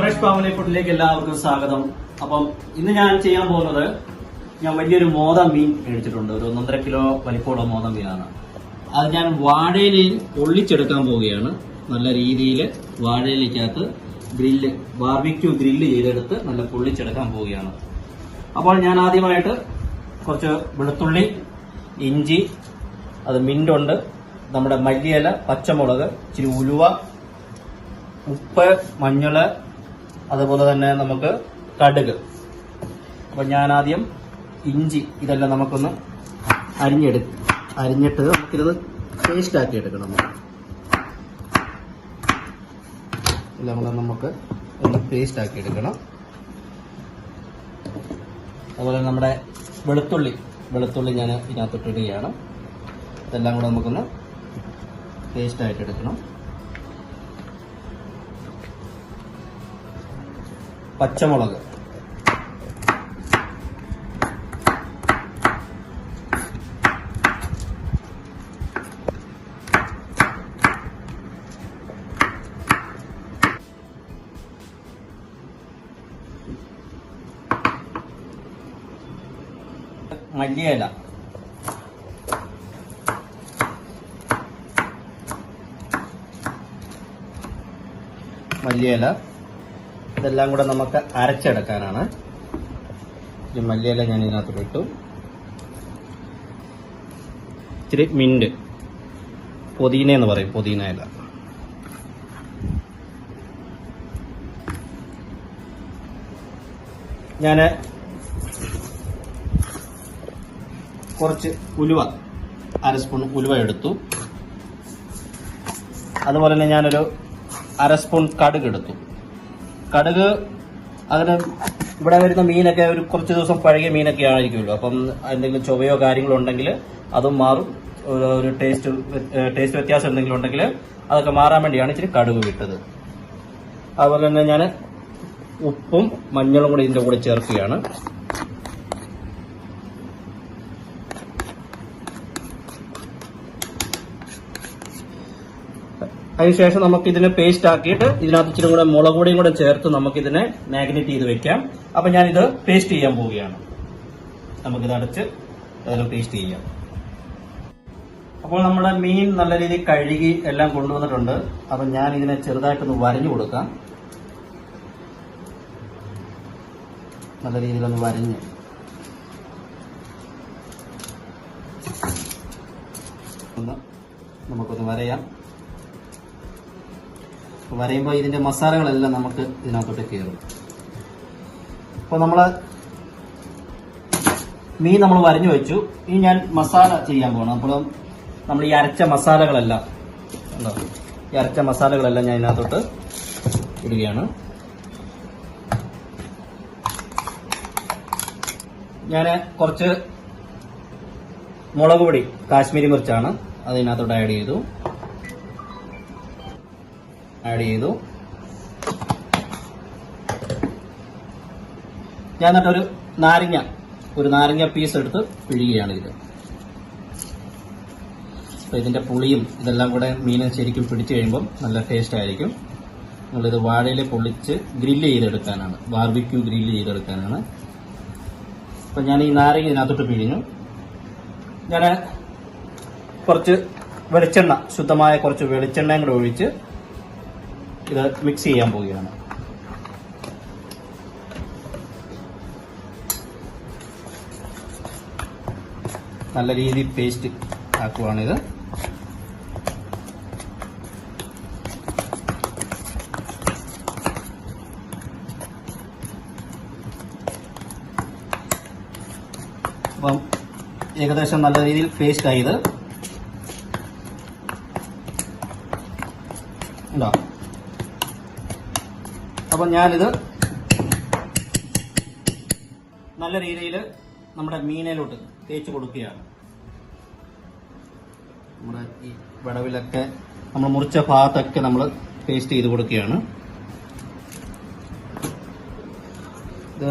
Fresh family ഫുഡിലേക്ക് എല്ലാവർക്കും സ്വാഗതം. അപ്പം ഇന്ന് ഞാൻ ചെയ്യാൻ പോകുന്നത്, ഞാൻ വലിയൊരു മോത മീൻ മേടിച്ചിട്ടുണ്ട്. ഒരു 1.5 കിലോ വലിപ്പമുള്ള മോത മീനാണ്. അത് ഞാൻ വാഴയിലയിൽ പൊള്ളിച്ചെടുക്കാൻ പോവുകയാണ്. നല്ല രീതിയിൽ വാഴയിലേക്കകത്ത് ബാർബിക്യൂ ഗ്രില്ല് ചെയ്തെടുത്ത് നല്ല പൊള്ളിച്ചെടുക്കാൻ പോവുകയാണ്. അപ്പോൾ ഞാൻ ആദ്യമായിട്ട് കുറച്ച് വെളുത്തുള്ളി, ഇഞ്ചി, അത് മിന്റുണ്ട്, നമ്മുടെ മല്ലിയില, പച്ചമുളക്, ഇച്ചിരി ഉലുവ, ഉപ്പ്, മഞ്ഞള്, അതുപോലെ തന്നെ നമുക്ക് കടുക്. അപ്പൊ ഞാൻ ആദ്യം ഇഞ്ചി ഇതെല്ലാം നമുക്കൊന്ന് അരിഞ്ഞിട്ട് നമുക്കിത് പേസ്റ്റ് ആക്കി എടുക്കണം. എല്ലാം കൂടെ നമുക്ക് ഒന്ന് പേസ്റ്റ് ആക്കി എടുക്കണം. അതുപോലെ നമ്മുടെ വെളുത്തുള്ളി ഞാൻ ഇതിനകത്തോട്ട് ഇടുകയാണ്. ഇതെല്ലാം കൂടെ നമുക്കൊന്ന് പേസ്റ്റ് ആയിട്ട് എടുക്കണം. പച്ചമുളക്, മല്ലിയില, ഇതെല്ലാം കൂടെ നമുക്ക് അരച്ചെടുക്കാനാണ്. ഈ മല്ലിയില ഞാൻ ഇതിനകത്ത് ഇട്ടു. ഇച്ചിരി മിന്റ്, പുതിന എന്ന് പറയും, പുതിന ഇല. ഞാൻ കുറച്ച് ഉലുവ, 1/2 സ്പൂൺ ഉലുവ എടുത്തു. അതുപോലെ തന്നെ ഞാനൊരു 1/2 സ്പൂൺ കടുക് എടുത്തു. കടുക് അതിന് ഇവിടെ വരുന്ന മീനൊക്കെ ഒരു കുറച്ച് ദിവസം പഴകിയ മീനൊക്കെ ആയിരിക്കുമല്ലോ. അപ്പം എന്തെങ്കിലും ചൊവയോ കാര്യങ്ങളോ ഉണ്ടെങ്കിൽ അതും മാറും. ഒരു ടേസ്റ്റ് വ്യത്യാസം എന്തെങ്കിലും ഉണ്ടെങ്കിൽ അതൊക്കെ മാറാൻ വേണ്ടിയാണ് ഇച്ചിരി കടുക് വിട്ടത്. അതുപോലെ തന്നെ ഞാൻ ഉപ്പും മഞ്ഞളും കൂടി ഇതിൻ്റെ കൂടെ ചേർക്കുകയാണ്. അതിനുശേഷം നമുക്ക് ഇതിനെ പേസ്റ്റ് ആക്കിയിട്ട് ഇതിനകത്ത് ഇച്ചിരി കൂടെ മുളക് പൊടിയും കൂടെ ചേർത്ത് നമുക്കിതിനെ മാഗ്നേറ്റ് ചെയ്ത് വെക്കാം. അപ്പൊ ഞാനിത് പേസ്റ്റ് ചെയ്യാൻ പോവുകയാണ്. നമുക്കിത് അടച്ച് അതിനെ പേസ്റ്റ് ചെയ്യാം. അപ്പോൾ നമ്മുടെ മീൻ നല്ല രീതിയിൽ കഴുകി എല്ലാം കൊണ്ടുവന്നിട്ടുണ്ട്. അപ്പൊ ഞാൻ ഇതിനെ ചെറുതായിട്ടൊന്ന് വരഞ്ഞു കൊടുക്കാം. നല്ല രീതിയിലൊന്ന് വരഞ്ഞ് നമുക്കൊന്ന് വരയാം. വരയുമ്പോൾ ഇതിന്റെ മസാലകളെല്ലാം നമുക്ക് ഇതിനകത്തോട്ട് കയറും. അപ്പോൾ മീൻ നമ്മൾ വരഞ്ഞു വെച്ചു. ഇനി ഞാൻ മസാല ചെയ്യാൻ പോകണം. അപ്പോൾ നമ്മൾ ഈ അരച്ച മസാലകളെല്ലാം ഞാൻ ഇതിനകത്തോട്ട് ഇടുകയാണ്. ഞാൻ കുറച്ച് മുളക് പൊടി, കാശ്മീരി മിർച്ചാണ്, അത് ഇതിനകത്തോട്ട് ആഡ് ചെയ്തു. ഞാൻ എന്നിട്ട് ഒരു നാരങ്ങ പീസ് എടുത്ത് പിഴിയുകയാണ് ഇത്. അപ്പൊ ഇതിന്റെ പുളിയും ഇതെല്ലാം കൂടെ മീനെ ശരിക്കും പിടിച്ചു കഴിയുമ്പോൾ നല്ല ടേസ്റ്റ് ആയിരിക്കും. നമ്മളിത് വാഴയിൽ പൊള്ളിച്ച് ഗ്രില്ല് ചെയ്തെടുക്കാനാണ്, ബാർബിക്യൂ ഗ്രില്ല് ചെയ്തെടുക്കാനാണ്. അപ്പൊ ഞാൻ ഈ നാരങ്ങ ഇതിനകത്തോട്ട് പിഴിഞ്ഞു. ഞാൻ കുറച്ച് വെളിച്ചെണ്ണ, ശുദ്ധമായ കുറച്ച് വെളിച്ചെണ്ണയും കൂടെ ഒഴിച്ച് ഇത് മിക്സ് ചെയ്യാൻ പോവുകയാണ്. നല്ല രീതിയിൽ പേസ്റ്റ് ആക്കുവാണിത്. അപ്പം ഏകദേശം നല്ല രീതിയിൽ പേസ്റ്റ് ആയത് ഉണ്ടോ. അപ്പം ഞാനിത് നല്ല രീതിയിൽ നമ്മുടെ മീനിലോട്ട് തേച്ച് കൊടുക്കുകയാണ്. നമ്മുടെ ഈ വിടവിലൊക്കെ നമ്മൾ മുറിച്ച ഭാഗത്തൊക്കെ നമ്മൾ പേസ്റ്റ് ചെയ്ത് കൊടുക്കുകയാണ്. ഇത്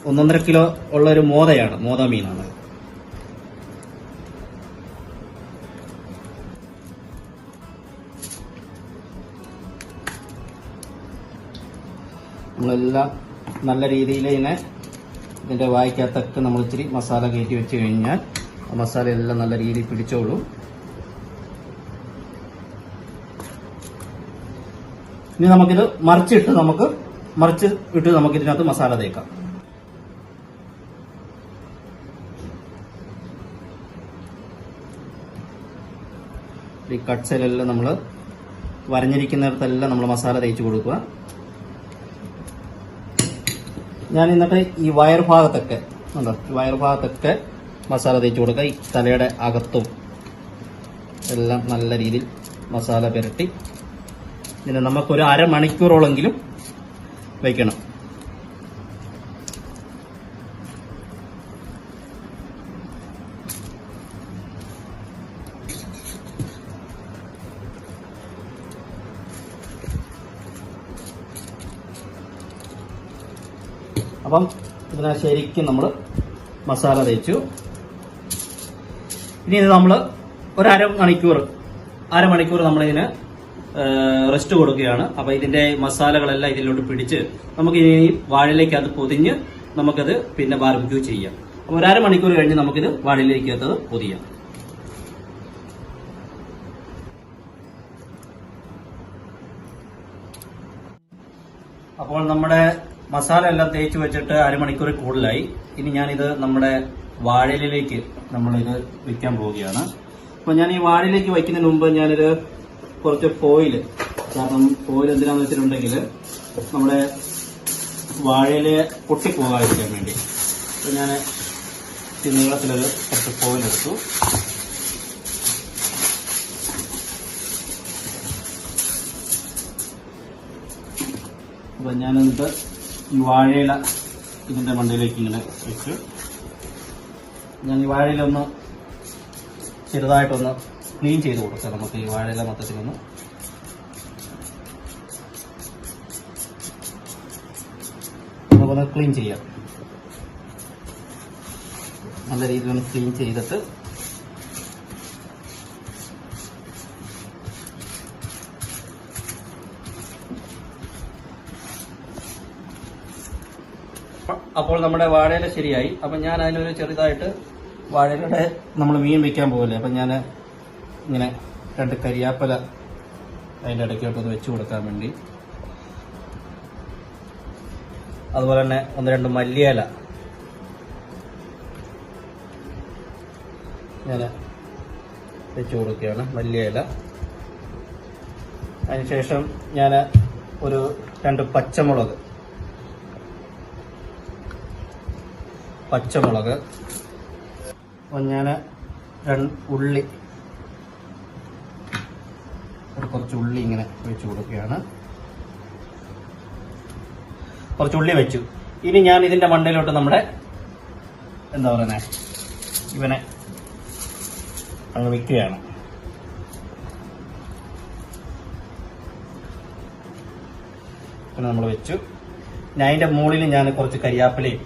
1.5 കിലോ ഉള്ളൊരു മോത മീനാണ്. നമ്മളെല്ലാം നല്ല രീതിയിൽ ഇതിനെ ഇതിൻ്റെ വായ്ക്കകത്തൊക്കെ നമ്മൾ ഇച്ചിരി മസാല കയറ്റി വെച്ച് കഴിഞ്ഞാൽ ആ മസാല എല്ലാം നല്ല രീതിയിൽ പിടിച്ചോളും. ഇനി നമുക്കിത് മറിച്ചിട്ട് നമുക്ക് ഇതിനകത്ത് മസാല തേക്കാം. ഈ കട്ട്സിലെല്ലാം നമ്മൾ വരഞ്ഞിരിക്കുന്നിടത്തെല്ലാം നമ്മൾ മസാല തേച്ച് കൊടുക്കുക. ഞാൻ എന്നിട്ട് ഈ വയർ ഭാഗത്തൊക്കെ മസാല തേച്ച് കൊടുക്കുക. ഈ തലയുടെ അകത്തും എല്ലാം നല്ല രീതിയിൽ മസാല പുരട്ടി ഇതിനെ നമുക്കൊരു അരമണിക്കൂറോളെങ്കിലും വയ്ക്കണം. അപ്പം ഇതിനെ ശരിക്കും നമ്മൾ മസാല തേച്ചു. ഇനി ഇത് നമ്മൾ ഒരു അരമണിക്കൂർ നമ്മളിതിന് റെസ്റ്റ് കൊടുക്കുകയാണ്. അപ്പോൾ ഇതിന്റെ മസാലകളെല്ലാം ഇതിലോട്ട് പിടിച്ച് നമുക്ക് ഇനി വാഴയിലേക്ക് അത് പൊതിഞ്ഞ് നമുക്കത് പിന്നെ ബാർബിക്യൂ ചെയ്യാം. അപ്പോൾ ഒരു അരമണിക്കൂർ കഴിഞ്ഞ് നമുക്കിത് വാഴയിലേക്ക് അത് പൊതിയാം. അപ്പോൾ നമ്മുടെ മസാല എല്ലാം തേച്ച് വെച്ചിട്ട് അരമണിക്കൂർ കൂടുതലായി. ഇനി ഞാനിത് നമ്മുടെ വാഴയിലേക്ക് നമ്മളിത് വെക്കാൻ പോവുകയാണ്. അപ്പോൾ ഞാൻ ഈ വാഴയിലേക്ക് വയ്ക്കുന്നതിന് മുമ്പ് ഞാനിത് കുറച്ച് ഫോയിൽ, കാരണം ഫോയിൽ എന്തിനാന്ന് വെച്ചിട്ടുണ്ടെങ്കിൽ നമ്മുടെ വാഴയില് പൊട്ടിപ്പോകാതിരിക്കാൻ വേണ്ടി. അപ്പോൾ ഞാൻ ഈ നീളത്തിലൊരു കുറച്ച് ഫോയിൽ എടുത്തു. അപ്പോൾ ഞാനെന്നിട്ട് ഈ വാഴയില ഇതിൻ്റെ മണ്ടയിലേക്ക് ഇങ്ങനെ വെച്ചു. ഞാൻ ഈ വാഴയിലൊന്ന് ചെറുതായിട്ടൊന്ന് ക്ലീൻ ചെയ്ത് കൊടുക്കാം. നമുക്ക് ഈ വാഴയില മൊത്തത്തിലൊന്ന് നമുക്കൊന്ന് ക്ലീൻ ചെയ്യാം. നല്ല രീതിയിലൊന്ന് ക്ലീൻ ചെയ്തിട്ട് അപ്പോൾ നമ്മുടെ വാഴയില ശരിയായി. അപ്പം ഞാൻ അതിനൊരു ചെറുതായിട്ട് വാഴയിലൂടെ നമ്മൾ മീൻ വെക്കാൻ പോകല്ലേ, അപ്പം ഞാൻ ഇങ്ങനെ 2 കരിയാപ്പല അതിൻ്റെ ഇടയ്ക്കോട്ടൊന്ന് വെച്ച് കൊടുക്കാൻ വേണ്ടി, അതുപോലെ തന്നെ 1-2 മല്ലിയില ഞാൻ വെച്ച് കൊടുക്കുകയാണ്. മല്ലിയില. അതിനുശേഷം ഞാൻ ഒരു 2 പച്ചമുളക് അപ്പോൾ ഞാൻ ഉള്ളി, കുറച്ച് ഉള്ളി ഇങ്ങനെ വെച്ച് കൊടുക്കുകയാണ്. കുറച്ച് ഉള്ളി വെച്ചു. ഇനി ഞാൻ ഇതിന്റെ മണ്ടയിലോട്ട് നമ്മുടെ എന്താ പറയുന്നത് ഇവനെ അങ്ങ് വെക്കുകയാണ്. പിന്നെ നമ്മൾ വെച്ചു. ഞാൻ അതിന്റെ മുകളിൽ ഞാൻ കുറച്ച് കരിയാപ്പിലയും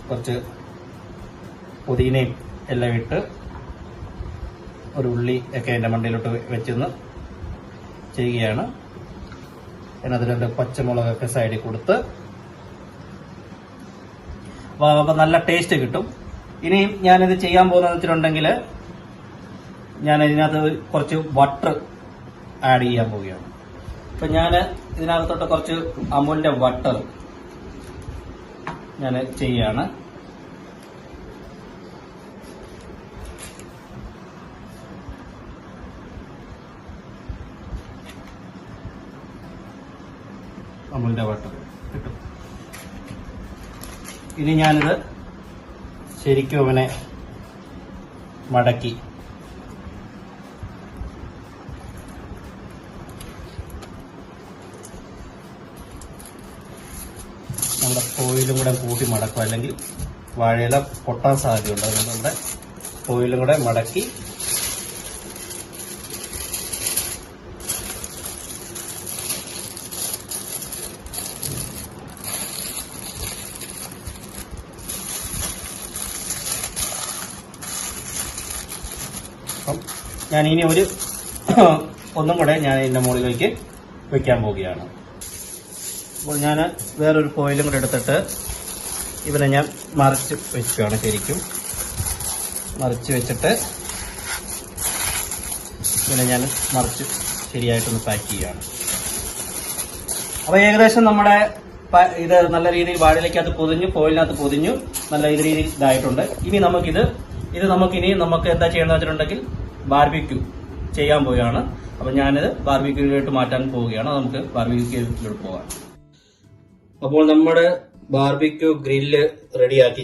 കുറച്ച് പുതിനയും എല്ലാം ഇട്ട് ഒരു ഉള്ളി ഒക്കെ അതിൻ്റെ മണ്ടയിലോട്ട് വെച്ചൊന്ന് ചെയ്യുകയാണ്. പിന്നെ അതിൽ 2 പച്ചമുളകൊക്കെ സൈഡിൽ കൊടുത്ത് അപ്പോൾ നല്ല ടേസ്റ്റ് കിട്ടും. ഇനിയും ഞാനിത് ചെയ്യാൻ പോകുന്നതെന്ന് വെച്ചിട്ടുണ്ടെങ്കിൽ ഞാൻ ഇതിനകത്ത് കുറച്ച് ബട്ടർ ആഡ് ചെയ്യാൻ പോവുകയാണ്. അപ്പം ഞാൻ ഇതിനകത്തോട്ട് കുറച്ച് അമൂലിൻ്റെ ബട്ടർ ഞാൻ ചെയ്യാണ്. അമൂലിൻ്റെ ബട്ടർ കിട്ടും. ഇനി ഞാനിത് ശരിക്കും അവനെ മടക്കി നമ്മുടെ ഫോയിലും കൂടെ കൂട്ടി മടക്കും, അല്ലെങ്കിൽ വാഴയില പൊട്ടാൻ സാധ്യതയുണ്ട്. അതുകൊണ്ട് നമ്മുടെ ഫോയിലും കൂടെ മടക്കി ഞാൻ ഇനി ഒന്നും കൂടെ ഞാൻ ഇതിന്റെ മുകളിലേക്ക് വെക്കാൻ പോവുകയാണ്. അപ്പോൾ ഞാൻ വേറൊരു ഫോയിലും കൂടെ എടുത്തിട്ട് ഇവനെ ഞാൻ മറിച്ച് വെക്കുകയാണ്. ശരിക്കും മറിച്ച് വെച്ചിട്ട് ഇവനെ ഞാൻ മറിച്ച് ശരിയായിട്ടൊന്ന് പാക്ക് ചെയ്യുകയാണ്. അപ്പോൾ ഏകദേശം നമ്മുടെ ഇത് നല്ല രീതിയിൽ വാഴയിലേക്കകത്ത് പൊതിഞ്ഞു, ഫോയിലിനകത്ത് പൊതിഞ്ഞു നല്ല രീതിയിൽ ഇതായിട്ടുണ്ട്. ഇനി നമുക്ക് എന്താ ചെയ്യണമെന്ന് വെച്ചിട്ടുണ്ടെങ്കിൽ ബാർബിക്യൂ ചെയ്യാൻ പോവുകയാണ്. അപ്പൊ ഞാനിത് ബാർബിക്യൂയിലോട്ട് മാറ്റാൻ പോവുകയാണ്. നമുക്ക് ബാർബിക്യൂയിലോട്ട് പോകാം. അപ്പോൾ നമ്മുടെ ബാർബിക്യൂ ഗ്രില്ല് റെഡിയാക്കി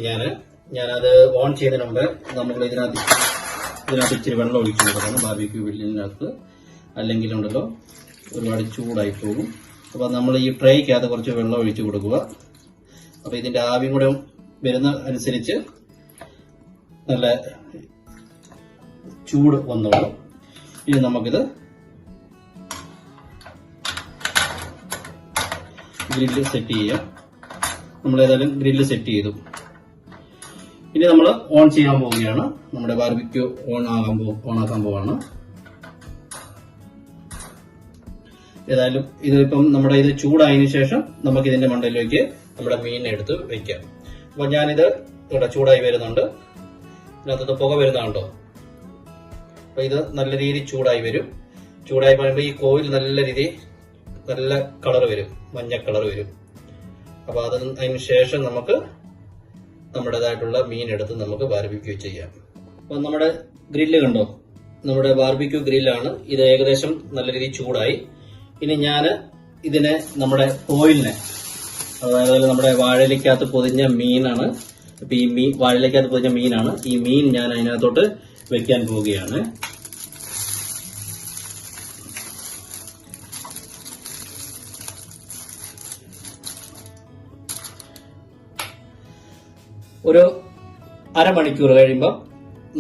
ഞാനത് ഓൺ ചെയ്യുന്നതിന് മുമ്പ് നമ്മൾ ഇതിനകത്ത് ഇച്ചിരി വെള്ളം ഒഴിച്ചു കൊടുക്കണം ബാർബിക്യൂ ഗ്രില്ലിനകത്ത്. അല്ലെങ്കിൽ ഉണ്ടല്ലോ ഒരുപാട് ചൂടായി പോകും. അപ്പൊ നമ്മൾ ഈ ട്രേക്കകത്ത് കുറച്ച് വെള്ളം ഒഴിച്ചു കൊടുക്കുക. അപ്പൊ ഇതിന്റെ ആവിയും കൂടെ വരുന്ന അനുസരിച്ച് നല്ല ചൂട് വന്നോളും. ഇനി നമുക്കിത് ഗ്രില്ല് സെറ്റ് ചെയ്യാം. നമ്മൾ ഏതായാലും ഗ്രില്ല് സെറ്റ് ചെയ്തു. ഇനി നമ്മൾ ഓൺ ചെയ്യാൻ പോവുകയാണ്. നമ്മുടെ ബാർബിക്യൂ ഓണാക്കാൻ പോവാണ്. ഏതായാലും ഇതിപ്പം നമ്മുടെ ഇത് ചൂടായതിനു ശേഷം നമുക്ക് ഇതിന്റെ മണ്ടയിലേക്ക് നമ്മുടെ മീൻ എടുത്ത് വെക്കാം. അപ്പൊ ഞാനിത് ഇവിടെ ചൂടായി വരുന്നുണ്ട്. ഇതിനകത്ത് പുക വരുന്നുണ്ടോ? അപ്പൊ ഇത് നല്ല രീതിയിൽ ചൂടായി വരും. ചൂടായി പറയുമ്പോൾ ഈ കോയിൽ നല്ല കളർ വരും, മഞ്ഞ കളർ വരും. അപ്പൊ അതിന് ശേഷം നമുക്ക് നമ്മുടേതായിട്ടുള്ള മീൻ എടുത്ത് നമുക്ക് ബാർബിക്യൂ ചെയ്യാം. അപ്പൊ നമ്മുടെ ഗ്രില്ല് കണ്ടോ? നമ്മുടെ ബാർബിക്യൂ ഗ്രില്ലാണ്. ഇത് ഏകദേശം നല്ല രീതിയിൽ ചൂടായി. ഇനി ഇതിനെ നമ്മുടെ ഫോയിലിനെ, അതായത് നമ്മുടെ വാഴയിലേക്കകത്ത് പൊതിഞ്ഞ മീനാണ്. അപ്പൊ ഈ വാഴയിലേക്കകത്ത് പൊതിഞ്ഞ മീനാണ്. ഈ മീൻ ഞാൻ അതിനകത്തോട്ട് വെക്കാൻ പോവുകയാണ്. ഒരു അരമണിക്കൂർ കഴിയുമ്പോൾ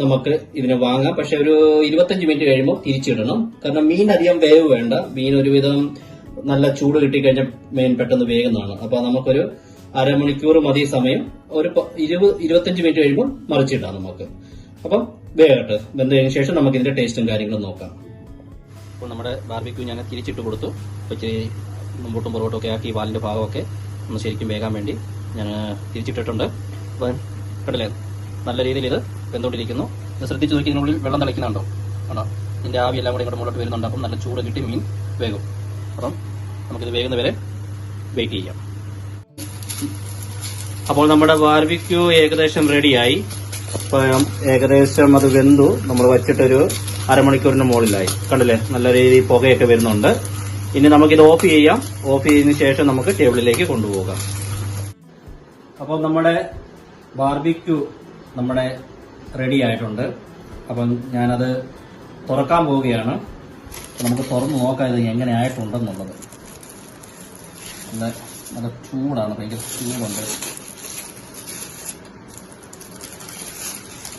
നമുക്ക് ഇതിനെ വാങ്ങാം. പക്ഷെ ഒരു 25 മിനിറ്റ് കഴിയുമ്പോൾ തിരിച്ചിടണം. കാരണം മീൻ അധികം വേവ് വേണ്ട. മീൻ ഒരുവിധം നല്ല ചൂട് കിട്ടിക്കഴിഞ്ഞാൽ മീൻ പെട്ടെന്ന് വേഗുന്നതാണ്. അപ്പൊ നമുക്കൊരു അരമണിക്കൂർ മതി സമയം. ഒരു 25 മിനിറ്റ് കഴിയുമ്പോൾ മറിച്ചിടാം നമുക്ക്. അപ്പം വേഗട്ടെ. വെന്തതിന് ശേഷം നമുക്ക് ഇതിന്റെ ടേസ്റ്റും കാര്യങ്ങളും നോക്കാം. അപ്പോൾ നമ്മുടെ ബാർബിക്യൂ ഞാൻ തിരിച്ചിട്ട് കൊടുത്തു. ഇച്ചിരി മുമ്പോട്ടും പുറകോട്ടും ഒക്കെ ആക്കി വാലിന്റെ ഭാഗമൊക്കെ ഒന്ന് ശരിക്കും വേകാൻ വേണ്ടി ഞാൻ തിരിച്ചിട്ടിട്ടുണ്ട്. അപ്പം കണ്ടില്ലേ, നല്ല രീതിയിൽ ഇത് വെന്തുകൊണ്ടിരിക്കുന്നു. ഇത് ശ്രദ്ധിച്ച് നോക്കി ഇതിനുള്ളിൽ വെള്ളം തിളയ്ക്കുന്നുണ്ടോ? ആണോ? ഇതിന്റെ ആവി എല്ലാം കൂടെ ഇങ്ങോട്ട് മുന്നോട്ട് വരുന്നുണ്ട്. അപ്പം നല്ല ചൂട് കിട്ടി മീൻ വേഗം. അപ്പം നമുക്കിത് വേകുന്നവരെ വെയിറ്റ് ചെയ്യാം. അപ്പോൾ നമ്മുടെ ബാർബിക്യൂ ഏകദേശം റെഡിയായി. അപ്പം ഏകദേശം അത് വെന്തു. നമ്മൾ വച്ചിട്ടൊരു അരമണിക്കൂറിന് മുകളിലായി. കണ്ടില്ലേ, നല്ല രീതിയിൽ പുകയൊക്കെ വരുന്നുണ്ട്. ഇനി നമുക്കിത് ഓഫ് ചെയ്യാം. ഓഫ് ചെയ്തതിനു ശേഷം നമുക്ക് ടേബിളിലേക്ക് കൊണ്ടുപോകാം. അപ്പോൾ നമ്മുടെ ബാർബിക്യൂ റെഡി ആയിട്ടുണ്ട്. അപ്പം ഞാനത് തുറക്കാൻ പോവുകയാണ്. നമുക്ക് തുറന്ന് നോക്കാം ഇത് എങ്ങനെ ആയിട്ടുണ്ടെന്നുള്ളത്. നല്ല ചൂടാണ്, ഭയങ്കര ചൂടുണ്ട്.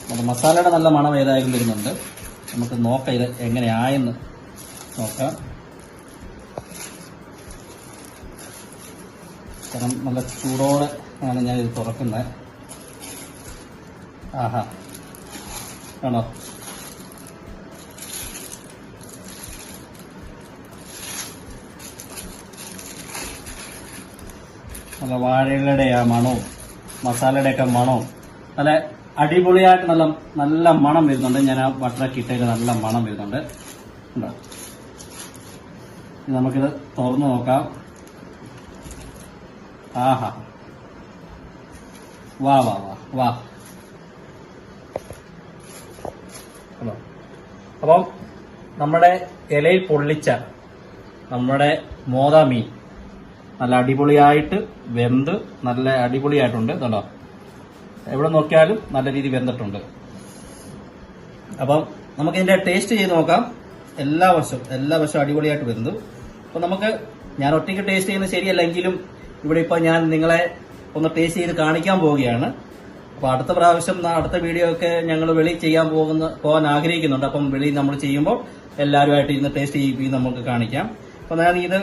നമുക്ക് മസാലയുടെ നല്ല മണം ഏതായാലും വരുന്നുണ്ട്. നമുക്ക് നോക്കാം ഇത് എങ്ങനെയായെന്ന് നോക്കാം. കാരണം നല്ല ചൂടോടെ ആണ് ഞാൻ ഇത് തുറക്കുന്നത്. ആഹാ, ആണോ? നല്ല വാഴയുടെ ആ മണവും മസാലയുടെയൊക്കെ മണവും നല്ല അടിപൊളിയായിട്ട് നല്ല മണം വരുന്നുണ്ട്. ഞാൻ ആ ബട്ടറൊക്കെ ഇട്ടതിൽ നല്ല മണം വരുന്നുണ്ട്. ഉണ്ടോ? നമുക്കിത് തുറന്നു നോക്കാം. ആഹാ, വാ വാ വാ വാ. അപ്പം നമ്മുടെ ഇലയിൽ പൊള്ളിച്ച നമ്മുടെ മോദ മീൻ നല്ല അടിപൊളിയായിട്ട് വെന്ത് നല്ല അടിപൊളിയായിട്ടുണ്ട്. കേട്ടോ, എവിടെ നോക്കിയാലും നല്ല രീതിയിൽ വെന്തിട്ടുണ്ട്. അപ്പം നമുക്കിതിന്റെ ടേസ്റ്റ് ചെയ്ത് നോക്കാം. എല്ലാ വശവും അടിപൊളിയായിട്ട് വെന്തു. അപ്പൊ ഞാൻ ഒറ്റയ്ക്ക് ടേസ്റ്റ് ചെയ്യുന്നത് ശരിയല്ലെങ്കിലും ഇവിടെ ഇപ്പൊ ഞാൻ നിങ്ങളെ ഒന്ന് ടേസ്റ്റ് ചെയ്ത് കാണിക്കാൻ പോവുകയാണ്. അപ്പൊ അടുത്ത പ്രാവശ്യം അടുത്ത വീഡിയോ ഒക്കെ ഞങ്ങൾ വെളി പോകാൻ ആഗ്രഹിക്കുന്നുണ്ട്. അപ്പം വെളി നമ്മൾ ചെയ്യുമ്പോൾ എല്ലാവരുമായിട്ട് ഇരുന്ന് ടേസ്റ്റ് ചെയ്യിപ്പിക്കും നമുക്ക് കാണിക്കാം. അപ്പൊ ഞാൻ ഇത്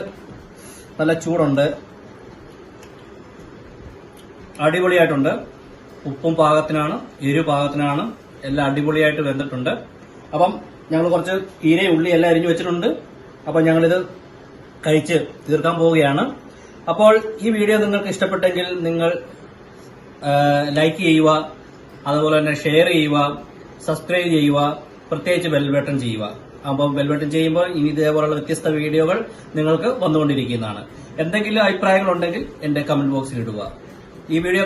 നല്ല ചൂടുണ്ട്, അടിപൊളിയായിട്ടുണ്ട്. ഉപ്പും പാകത്തിനാണ്, എരിവ് പാകത്തിനാണ്, എല്ലാം അടിപൊളിയായിട്ട് വെന്തിട്ടുണ്ട്. അപ്പം ഞങ്ങൾ കുറച്ച് കീര ഉള്ളി എല്ലാം അരിഞ്ഞു വെച്ചിട്ടുണ്ട്. അപ്പം ഞങ്ങളിത് കഴിച്ച് തീർക്കാൻ പോവുകയാണ്. അപ്പോൾ ഈ വീഡിയോ നിങ്ങൾക്ക് ഇഷ്ടപ്പെട്ടെങ്കിൽ നിങ്ങൾ ലൈക്ക് ചെയ്യുക, അതുപോലെ തന്നെ ഷെയർ ചെയ്യുക, സബ്സ്ക്രൈബ് ചെയ്യുക, പ്രത്യേകിച്ച് ബെൽ ബട്ടൺ ചെയ്യുക. അപ്പോൾ ബെൽ ബട്ടൺ ചെയ്യുമ്പോൾ ഇനി ഇതേപോലുള്ള വ്യത്യസ്ത വീഡിയോകൾ നിങ്ങൾക്ക് വന്നുകൊണ്ടിരിക്കുന്നതാണ്. എന്തെങ്കിലും അഭിപ്രായങ്ങൾ ഉണ്ടെങ്കിൽ എന്റെ കമന്റ് ബോക്സിൽ ഇടുക. ഈ വീഡിയോ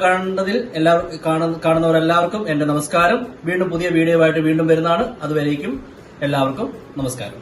കാണുന്നവരെല്ലാവർക്കും എന്റെ നമസ്കാരം. വീണ്ടും പുതിയ വീഡിയോ ആയിട്ട് വീണ്ടും വരുന്നതാണ്. അതുവരേക്കും എല്ലാവർക്കും നമസ്കാരം.